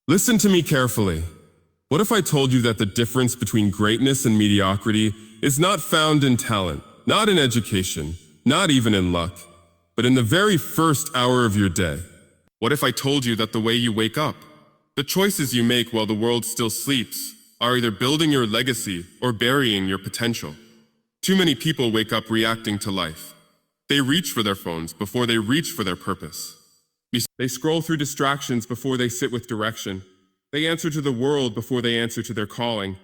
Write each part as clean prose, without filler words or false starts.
Listen to me carefully. What if I told you that the difference between greatness and mediocrity is not found in talent, not in education, not even in luck, but in the very first hour of your day? What if I told you that the way you wake up, the choices you make while the world still sleeps, are either building your legacy or burying your potential? Too many people wake up reacting to life. They reach for their phones before they reach for their purpose. They scroll through distractions before they sit with direction. They answer to the world before they answer to their calling.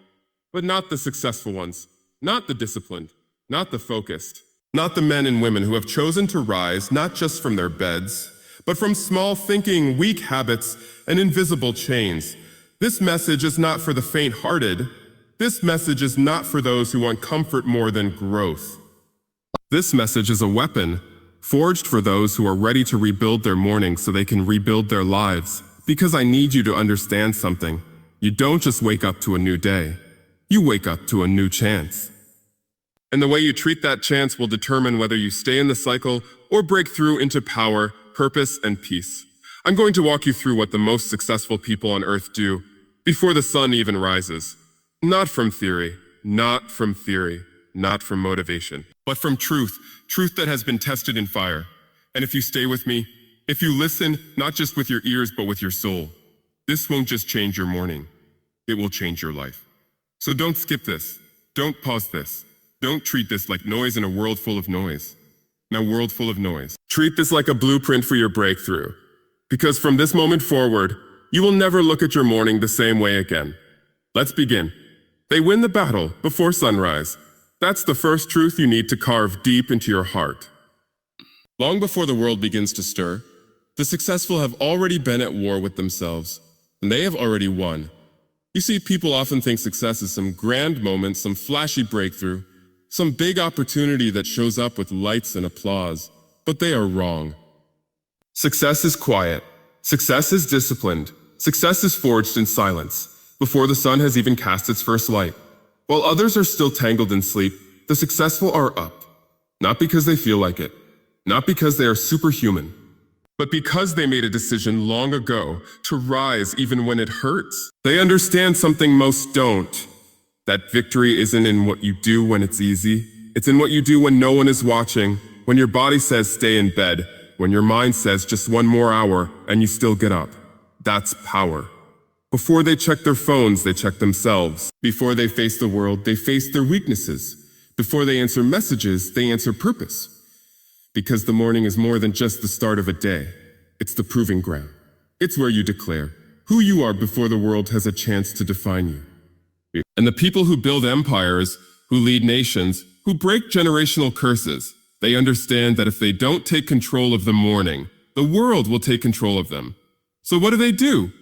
But not the successful ones, not the disciplined, not the focused, not the men and women who have chosen to rise not just from their beds, but from small thinking, weak habits, and invisible chains. This message is not for the faint-hearted. This message is not for those who want comfort more than growth. This message is a weapon forged for those who are ready to rebuild their morning so they can rebuild their lives. Because I need you to understand something. You don't just wake up to a new day. You wake up to a new chance. And the way you treat that chance will determine whether you stay in the cycle or break through into power, purpose, and peace. I'm going to walk you through what the most successful people on earth do before the sun even rises. Not from theory, not from theory, not from motivation, but from truth that has been tested in fire. And if you stay with me, if you listen, not just with your ears, but with your soul, this won't just change your morning. It will change your life. So don't skip this. Don't pause this. Don't treat this like noise in a world full of noise. Now, world full of noise. Treat this like a blueprint for your breakthrough. Because from this moment forward, you will never look at your morning the same way again. Let's begin. They win the battle before sunrise. That's the first truth you need to carve deep into your heart. Long before the world begins to stir, the successful have already been at war with themselves, and they have already won. You see, people often think success is some grand moment, some flashy breakthrough, some big opportunity that shows up with lights and applause, but they are wrong. Success is quiet. Success is disciplined. Success is forged in silence, before the sun has even cast its first light. While others are still tangled in sleep, the successful are up. Not because they feel like it, not because they are superhuman, but because they made a decision long ago to rise even when it hurts. They understand something most don't. That victory isn't in what you do when it's easy. It's in what you do when no one is watching, when your body says stay in bed, when your mind says just one more hour and you still get up. That's power. Before they check their phones, they check themselves. Before they face the world, they face their weaknesses. Before they answer messages, they answer purpose. Because the morning is more than just the start of a day. It's the proving ground. It's where you declare who you are before the world has a chance to define you. And the people who build empires, who lead nations, who break generational curses, they understand that if they don't take control of the morning, the world will take control of them. So what do?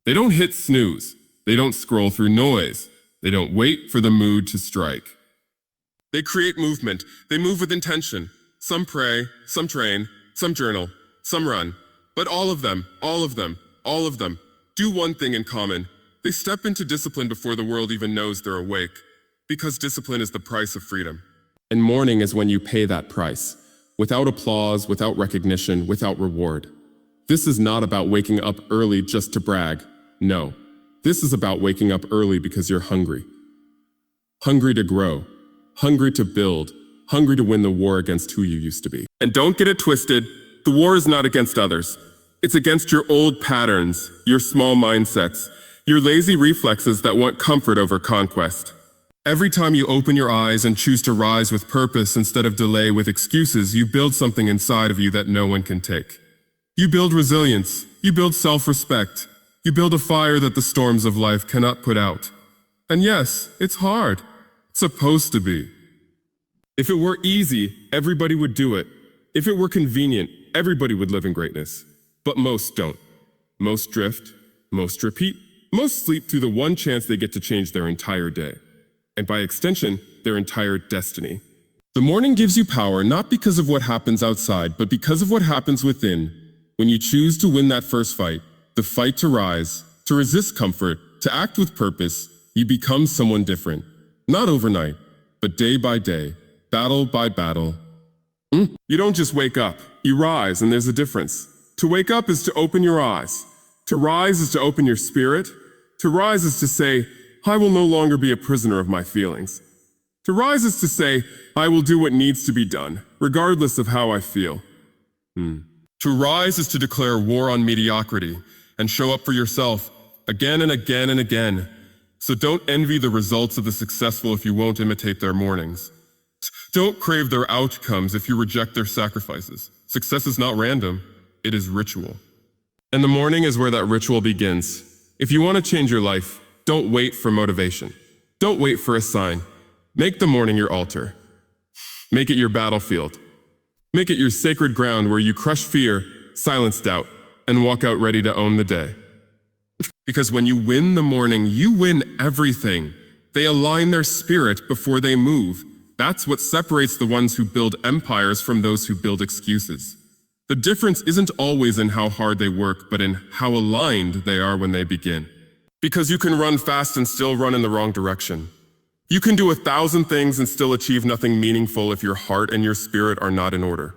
They don't hit snooze. They don't scroll through noise. They don't wait for the mood to strike. They create movement. They move with intention. Some pray, some train, some journal, some run. But all of them do one thing in common. They step into discipline before the world even knows they're awake. Because discipline is the price of freedom. And morning is when you pay that price. Without applause, without recognition, without reward. This is not about waking up early just to brag. No, this is about waking up early because you're hungry. Hungry to grow, hungry to build, hungry to win the war against who you used to be. And don't get it twisted, the war is not against others. It's against your old patterns, your small mindsets, your lazy reflexes that want comfort over conquest. Every time you open your eyes and choose to rise with purpose instead of delay with excuses, you build something inside of you that no one can take. You build resilience, you build self-respect, you build a fire that the storms of life cannot put out. And yes, it's hard. It's supposed to be. If it were easy, everybody would do it. If it were convenient, everybody would live in greatness. But most don't. Most drift, most repeat, most sleep through the one chance they get to change their entire day. And by extension, their entire destiny. The morning gives you power not because of what happens outside, but because of what happens within. When you choose to win that first fight, the fight to rise, to resist comfort, to act with purpose, you become someone different. Not overnight, but day by day, battle by battle. You don't just wake up, you rise, and there's a difference. To wake up is to open your eyes. To rise is to open your spirit. To rise is to say, I will no longer be a prisoner of my feelings. To rise is to say, I will do what needs to be done, regardless of how I feel. To rise is to declare war on mediocrity and show up for yourself again and again and again. So don't envy the results of the successful if you won't imitate their mornings. Don't crave their outcomes if you reject their sacrifices. Success is not random, it is ritual. And the morning is where that ritual begins. If you want to change your life, don't wait for motivation. Don't wait for a sign. Make the morning your altar. Make it your battlefield. Make it your sacred ground where you crush fear, silence doubt, and walk out ready to own the day. Because when you win the morning, you win everything. They align their spirit before they move. That's what separates the ones who build empires from those who build excuses. The difference isn't always in how hard they work, but in how aligned they are when they begin. Because you can run fast and still run in the wrong direction. You can do 1,000 things and still achieve nothing meaningful if your heart and your spirit are not in order.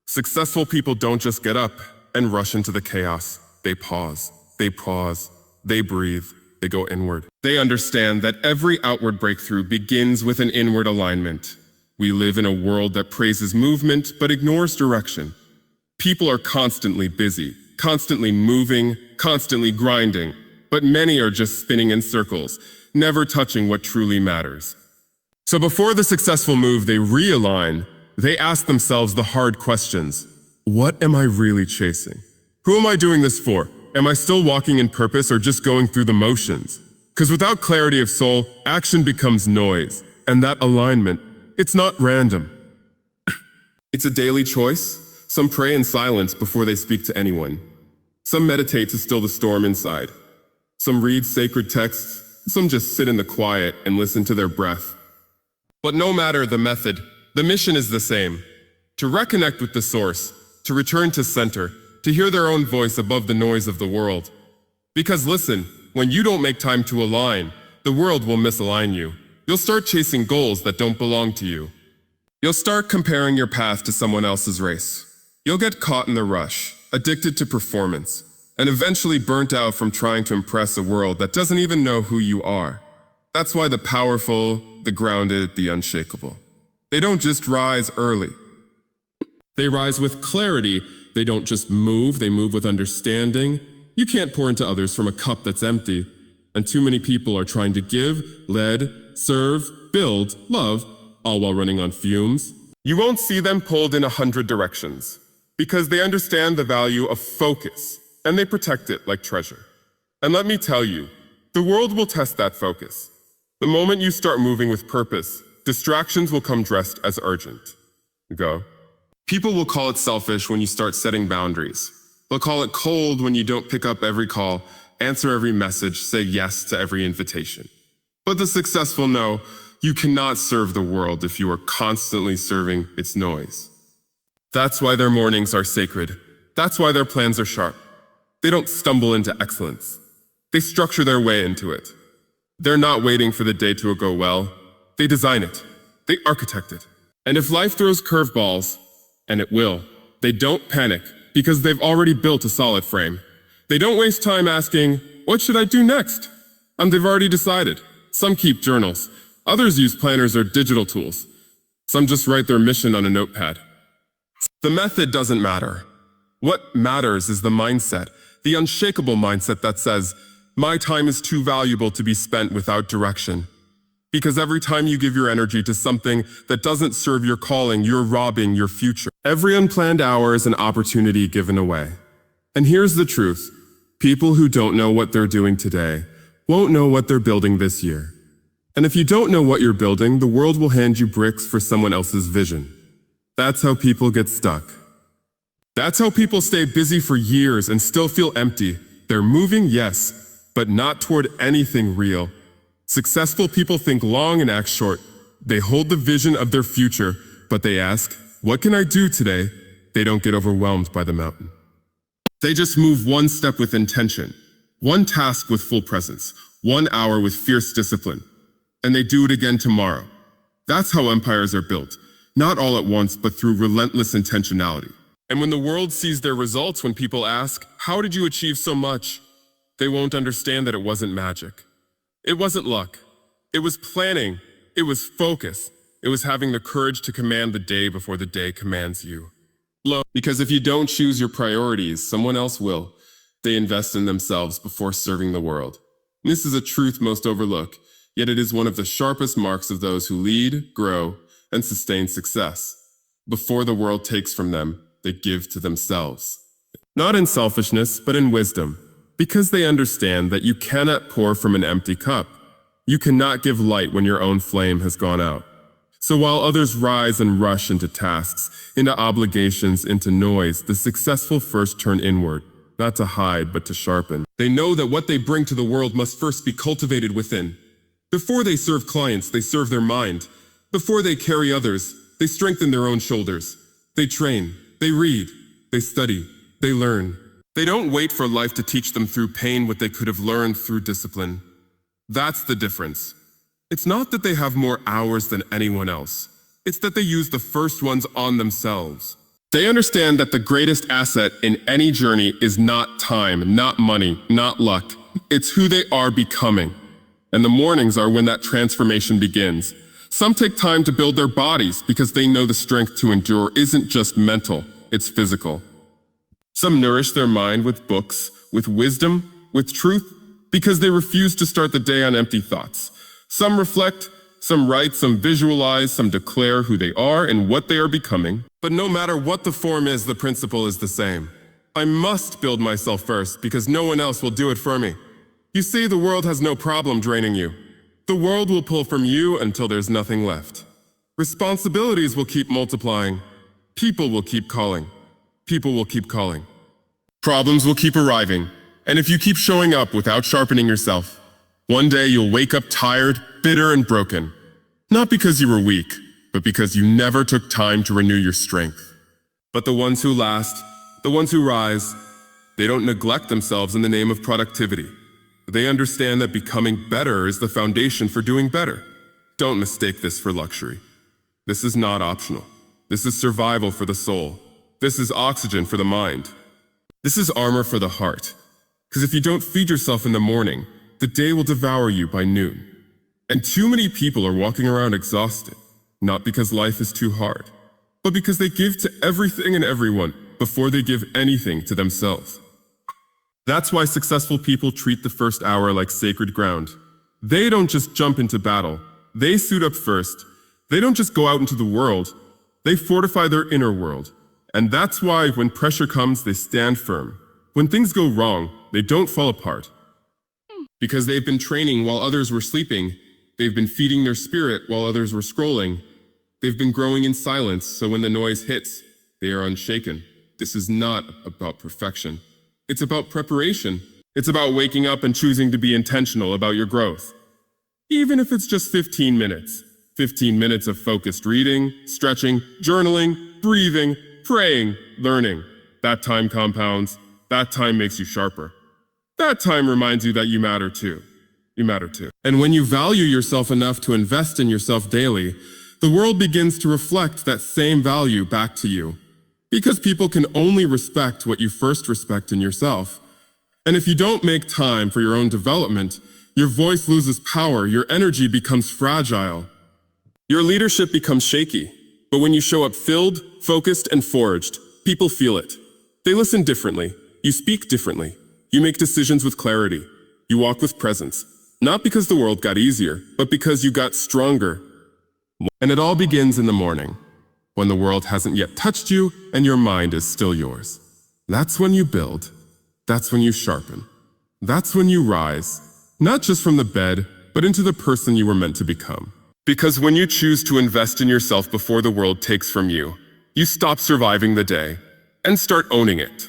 Successful people don't just get up and rush into the chaos. They pause, they breathe, they go inward. They understand that every outward breakthrough begins with an inward alignment. We live in a world that praises movement but ignores direction. People are constantly busy, constantly moving, constantly grinding, but many are just spinning in circles, never touching what truly matters. So before the successful move, they realign. They ask themselves the hard questions. What am I really chasing? Who am I doing this for? Am I still walking in purpose or just going through the motions? Because without clarity of soul, action becomes noise. And that alignment, it's not random. It's a daily choice. Some pray in silence before they speak to anyone. Some meditate to still the storm inside. Some read sacred texts. Some just sit in the quiet and listen to their breath. But no matter the method, the mission is the same. To reconnect with the source, to return to center, to hear their own voice above the noise of the world. Because listen, when you don't make time to align, the world will misalign you. You'll start chasing goals that don't belong to you. You'll start comparing your path to someone else's race. You'll get caught in the rush, addicted to performance, and eventually burnt out from trying to impress a world that doesn't even know who you are. That's why the powerful, the grounded, the unshakable, they don't just rise early. They rise with clarity. They don't just move, they move with understanding. You can't pour into others from a cup that's empty. And too many people are trying to give, lead, serve, build, love, all while running on fumes. You won't see them pulled in 100 directions because they understand the value of focus and they protect it like treasure. And let me tell you, the world will test that focus. The moment you start moving with purpose, distractions will come dressed as urgent. Go. People will call it selfish when you start setting boundaries. They'll call it cold when you don't pick up every call, answer every message, say yes to every invitation. But the successful know you cannot serve the world if you are constantly serving its noise. That's why their mornings are sacred. That's why their plans are sharp. They don't stumble into excellence. They structure their way into it. They're not waiting for the day to go well. They design it. They architect it. And if life throws curveballs, and it will, they don't panic because they've already built a solid frame. They don't waste time asking, what should I do next? And they've already decided. Some keep journals. Others use planners or digital tools. Some just write their mission on a notepad. The method doesn't matter. What matters is the mindset, the unshakable mindset that says, my time is too valuable to be spent without direction. Because every time you give your energy to something that doesn't serve your calling, you're robbing your future. Every unplanned hour is an opportunity given away. And here's the truth. People who don't know what they're doing today won't know what they're building this year. And if you don't know what you're building, the world will hand you bricks for someone else's vision. That's how people get stuck. That's how people stay busy for years and still feel empty. They're moving, yes, but not toward anything real. Successful people think long and act short. They hold the vision of their future, but they ask, what can I do today? They don't get overwhelmed by the mountain. They just move one step with intention, one task with full presence, 1 hour with fierce discipline, and they do it again tomorrow. That's how empires are built, not all at once, but through relentless intentionality. And when the world sees their results, when people ask, how did you achieve so much? They won't understand that it wasn't magic. It wasn't luck. It was planning. It was focus. It was having the courage to command the day before the day commands you. Because if you don't choose your priorities, someone else will. They invest in themselves before serving the world. This is a truth most overlook, yet it is one of the sharpest marks of those who lead, grow, and sustain success. Before the world takes from them, they give to themselves. Not in selfishness, but in wisdom, because they understand that you cannot pour from an empty cup. You cannot give light when your own flame has gone out. So while others rise and rush into tasks, into obligations, into noise, the successful first turn inward, not to hide, but to sharpen. They know that what they bring to the world must first be cultivated within. Before they serve clients, they serve their mind. Before they carry others, they strengthen their own shoulders. They train, they read, they study, they learn. They don't wait for life to teach them through pain what they could have learned through discipline. That's the difference. It's not that they have more hours than anyone else. It's that they use the first ones on themselves. They understand that the greatest asset in any journey is not time, not money, not luck. It's who they are becoming. And the mornings are when that transformation begins. Some take time to build their bodies because they know the strength to endure isn't just mental, it's physical. Some nourish their mind with books, with wisdom, with truth, because they refuse to start the day on empty thoughts. Some reflect, some write, some visualize, some declare who they are and what they are becoming. But no matter what the form is, the principle is the same. I must build myself first because no one else will do it for me. You see, the world has no problem draining you. The world will pull from you until there's nothing left. Responsibilities will keep multiplying. People will keep calling. People will keep calling. Problems will keep arriving. And if you keep showing up without sharpening yourself, one day you'll wake up tired, bitter, and broken. Not because you were weak, but because you never took time to renew your strength. But the ones who last, the ones who rise, they don't neglect themselves in the name of productivity. They understand that becoming better is the foundation for doing better. Don't mistake this for luxury. This is not optional. This is survival for the soul. This is oxygen for the mind. This is armor for the heart. Because if you don't feed yourself in the morning, the day will devour you by noon. And too many people are walking around exhausted, not because life is too hard, but because they give to everything and everyone before they give anything to themselves. That's why successful people treat the first hour like sacred ground. They don't just jump into battle. They suit up first. They don't just go out into the world. They fortify their inner world. And that's why when pressure comes, they stand firm. When things go wrong, they don't fall apart. Because they've been training while others were sleeping. They've been feeding their spirit while others were scrolling. They've been growing in silence, so when the noise hits, they are unshaken. This is not about perfection. It's about preparation. It's about waking up and choosing to be intentional about your growth. Even if it's just 15 minutes. 15 minutes of focused reading, stretching, journaling, breathing, praying, learning. That time compounds. That time makes you sharper. That time reminds you that you matter too. You matter too. And when you value yourself enough to invest in yourself daily, the world begins to reflect that same value back to you. Because people can only respect what you first respect in yourself. And if you don't make time for your own development, your voice loses power, your energy becomes fragile. Your leadership becomes shaky. But when you show up filled, focused, and forged, people feel it. They listen differently. You speak differently. You make decisions with clarity. You walk with presence. Not because the world got easier, but because you got stronger. And it all begins in the morning, when the world hasn't yet touched you and your mind is still yours. That's when you build. That's when you sharpen. That's when you rise, not just from the bed, but into the person you were meant to become. Because when you choose to invest in yourself before the world takes from you, you stop surviving the day and start owning it.